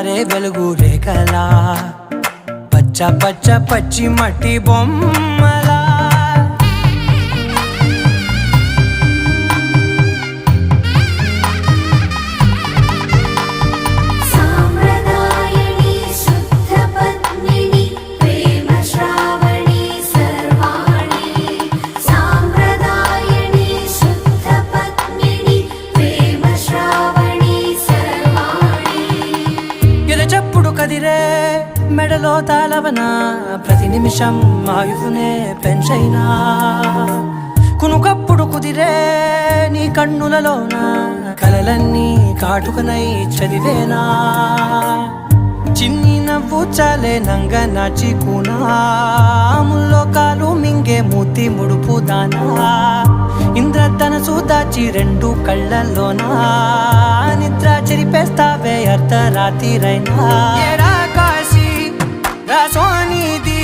పారే వెలుగు రేఖలా పచ్చ పచ్చ పచ్చి మట్టి బొమ్మలా చెప్పుడు కదిరే మెడలో తాళవన ప్రతి నిమిషం ఆయుధునే పెంచైనా కునుకప్పుడు కుదిరే నీ కన్నులలోన కలలన్నీ కాటుకనై చదివేనా చిన్ని నవ్వు చాలే నంగ నాచి కూనాముల్లో కాలు మింగే మూతి ముడుపు దానా ఇంద్రధనసు దాచి రెండు కళ్ళల్లోనా నిద్ర చెరిపేస్తావే అర్ధరాత్రిరైనా కాశీ రాసోనిది